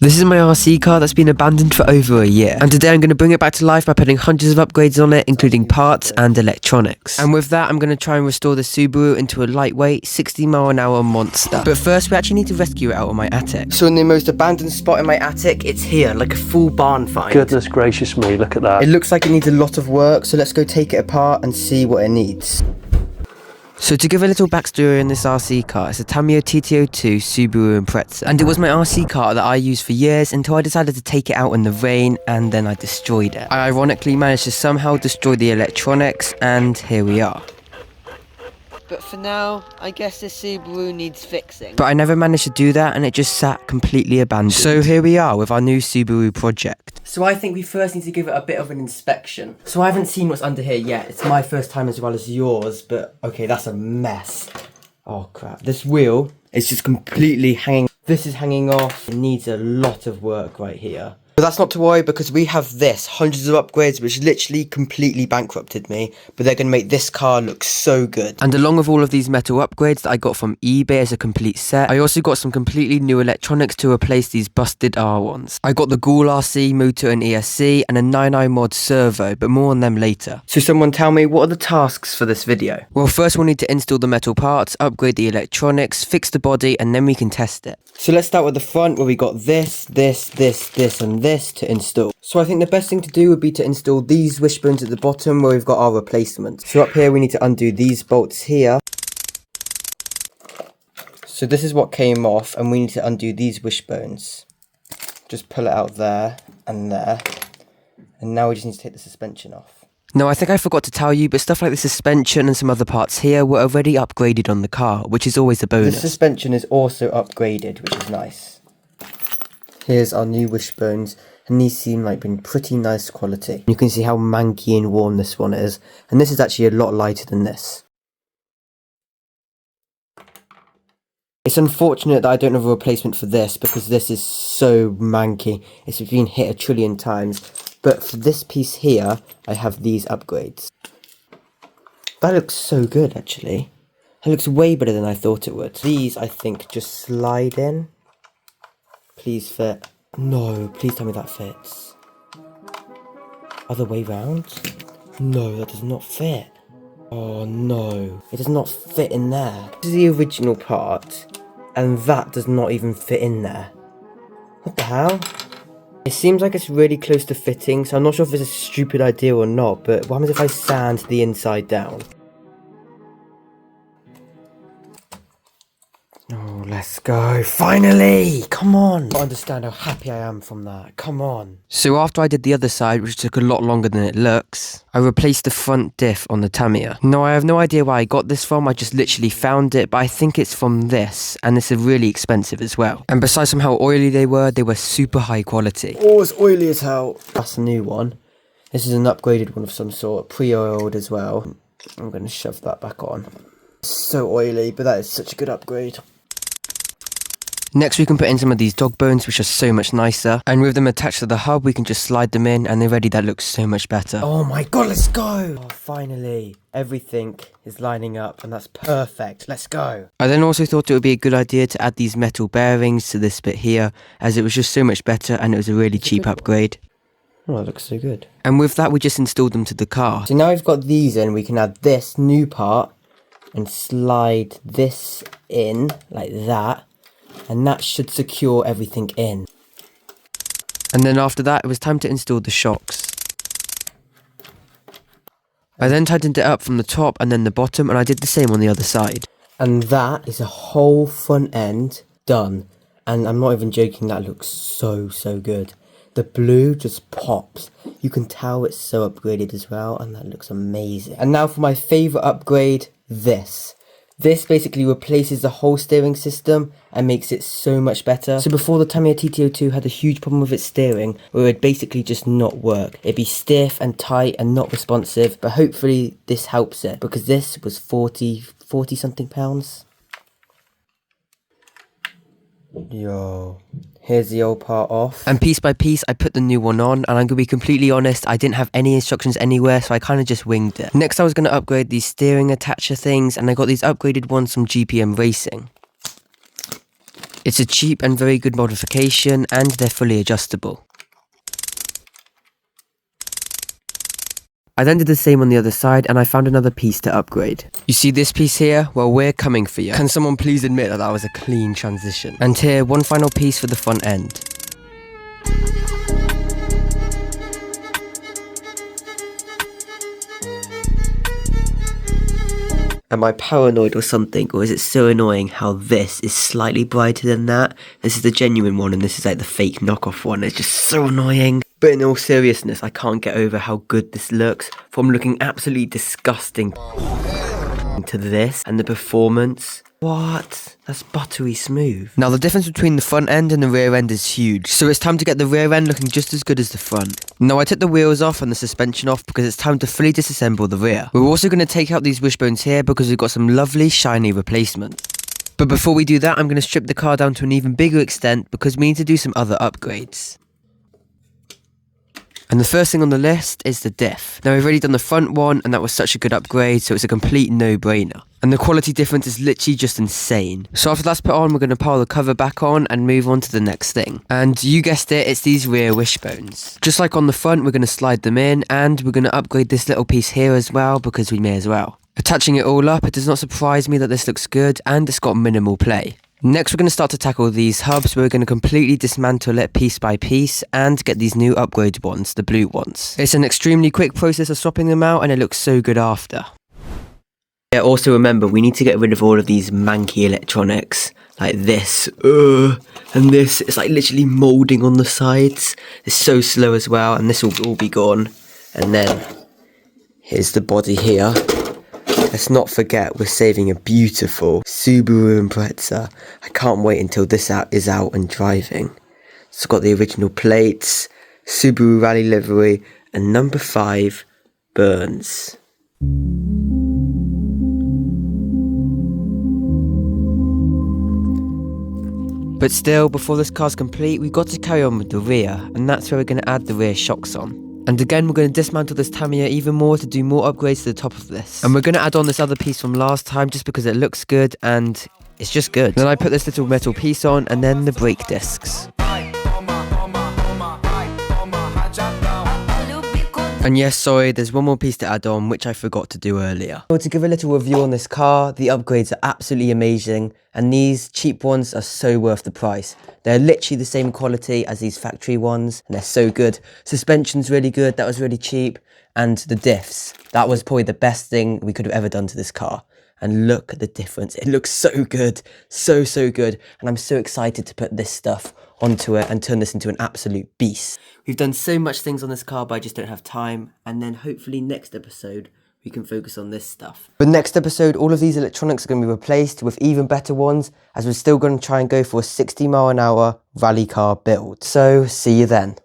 This is my RC car that's been abandoned for over a year, and today I'm going to bring it back to life by putting hundreds of upgrades on it, including parts and electronics. And with that, I'm going to try and restore the Subaru into a lightweight, 60-mile-an-hour monster. But first, we actually need to rescue it out of my attic. So in the most abandoned spot in my attic, it's here, like a full barn find. Goodness gracious me, look at that. It looks like it needs a lot of work, so let's go take it apart and see what it needs. So to give a little backstory on this RC car, it's a Tamiya TT02 Subaru Impreza. And it was my RC car that I used for years until I decided to take it out in the rain, and then I destroyed it. I ironically managed to somehow destroy the electronics, and here we are. But for now, I guess this Subaru needs fixing. But I never managed to do that, and it just sat completely abandoned. So here we are with our new Subaru project. So I think we first need to give it a bit of an inspection. So I haven't seen what's under here yet. It's my first time as well as yours, but okay, that's a mess. Oh crap. This wheel is just completely hanging. This is hanging off. It needs a lot of work right here. But that's not to worry, because we have this, hundreds of upgrades, which literally completely bankrupted me, but they're going to make this car look so good. And along with all of these metal upgrades that I got from eBay as a complete set, I also got some completely new electronics to replace these busted R ones. I got the Ghoul RC motor and ESC, and a 9i mod servo, but more on them later. So someone tell me, what are the tasks for this video? Well, first we'll need to install the metal parts, upgrade the electronics, fix the body, and then we can test it. So let's start with the front, where we got this, and this to install. So I think the best thing to do would be to install these wishbones at the bottom where we've got our replacement. So up here we need to undo these bolts here. So this is what came off, and we need to undo these wishbones. Just pull it out there and there. And now we just need to take the suspension off. No, I think I forgot to tell you, but stuff like the suspension and some other parts here were already upgraded on the car, which is always a bonus. The suspension is also upgraded, which is nice. Here's our new wishbones, and these seem like been pretty nice quality. You can see how manky and warm this one is, and this is actually a lot lighter than this. It's unfortunate that I don't have a replacement for this, because this is so manky. It's been hit 1 trillion times. But for this piece here, I have these upgrades. That looks so good, actually. It looks way better than I thought it would. These, I think, just slide in. Please fit. No, please tell me that fits. Other way round? No, that does not fit. Oh no, it does not fit in there. This is the original part, and that does not even fit in there. What the hell? It seems like it's really close to fitting, so I'm not sure if it's a stupid idea or not, but what happens if I sand the inside down? Oh, let's go. Finally! Come on! I understand how happy I am from that. Come on. So after I did the other side, which took a lot longer than it looks, I replaced the front diff on the Tamiya. No, I have no idea where I got this from. I just literally found it, but I think it's from this, and this is really expensive as well. And besides from how oily they were super high quality. Oh, it's oily as hell. That's a new one. This is an upgraded one of some sort, pre-oiled as well. I'm going to shove that back on. It's so oily, but that is such a good upgrade. Next we can put in some of these dog bones, which are so much nicer, and with them attached to the hub we can just slide them in, and already that looks so much better. Oh my god, let's go! Oh, finally, everything is lining up, and that's perfect. Let's go! I then also thought it would be a good idea to add these metal bearings to this bit here, as it was just so much better and it was a really cheap upgrade. Oh, that looks so good. And with that we just installed them to the car. So now we've got these in, we can add this new part and slide this in like that. And that should secure everything in. And then after that, it was time to install the shocks. I then tightened it up from the top and then the bottom, and I did the same on the other side. And that is a whole front end done. And I'm not even joking, that looks so good. The blue just pops. You can tell it's so upgraded as well, and that looks amazing. And now for my favourite upgrade, this. This basically replaces the whole steering system and makes it so much better. So before, the Tamiya TT02 had a huge problem with its steering, where it would basically just not work. It'd be stiff and tight and not responsive, but hopefully this helps it, because this was 40 something pounds. Yo, here's the old part off. And piece by piece, I put the new one on, and I'm going to be completely honest, I didn't have any instructions anywhere, so I kind of just winged it. Next, I was going to upgrade these steering attacher things, and I got these upgraded ones from GPM Racing. It's a cheap and very good modification, and they're fully adjustable. I then did the same on the other side, and I found another piece to upgrade. You see this piece here? Well, we're coming for you. Can someone please admit that was a clean transition? And here, one final piece for the front end. Am I paranoid or something, or is it so annoying how this is slightly brighter than that? This is the genuine one and this is like the fake knockoff one. It's just so annoying. But in all seriousness, I can't get over how good this looks. From looking absolutely disgusting to this, and the performance. What? That's buttery smooth. Now the difference between the front end and the rear end is huge, so it's time to get the rear end looking just as good as the front. Now I took the wheels off and the suspension off because it's time to fully disassemble the rear. We're also going to take out these wishbones here because we've got some lovely shiny replacements. But before we do that, I'm going to strip the car down to an even bigger extent because we need to do some other upgrades. And the first thing on the list is the diff. Now we've already done the front one and that was such a good upgrade, so it's a complete no-brainer. And the quality difference is literally just insane. So after that's put on, we're going to pile the cover back on and move on to the next thing. And you guessed it, it's these rear wishbones. Just like on the front, we're going to slide them in, and we're going to upgrade this little piece here as well because we may as well. Attaching it all up, it does not surprise me that this looks good and it's got minimal play. Next, we're going to start to tackle these hubs. We're going to completely dismantle it piece by piece and get these new upgrade ones, the blue ones. It's an extremely quick process of swapping them out and it looks so good after. Yeah, also remember, we need to get rid of all of these manky electronics, like this, and this. It's like literally moulding on the sides. It's so slow as well, and this will all be gone. And then, here's the body here. Let's not forget we're saving a beautiful Subaru Impreza. I can't wait until this is out and driving. It's got the original plates, Subaru Rally livery, and number 5 burns. But still, before this car's complete, we've got to carry on with the rear, and that's where we're going to add the rear shocks on. And again, we're going to dismantle this Tamiya even more to do more upgrades to the top of this. And we're going to add on this other piece from last time just because it looks good and it's just good. Then I put this little metal piece on, and then the brake discs. And yes, sorry, there's one more piece to add on, which I forgot to do earlier. So to give a little review on this car, the upgrades are absolutely amazing, and these cheap ones are so worth the price. They're literally the same quality as these factory ones, and they're so good. Suspension's really good, that was really cheap, and the diffs. That was probably the best thing we could have ever done to this car. And look at the difference. It looks so good, so good, and I'm so excited to put this stuff onto it and turn this into an absolute beast. We've done so much things on this car, but I just don't have time, and then hopefully next episode we can focus on this stuff. But next episode, all of these electronics are going to be replaced with even better ones, as we're still going to try and go for a 60 mile an hour rally car build. So see you then.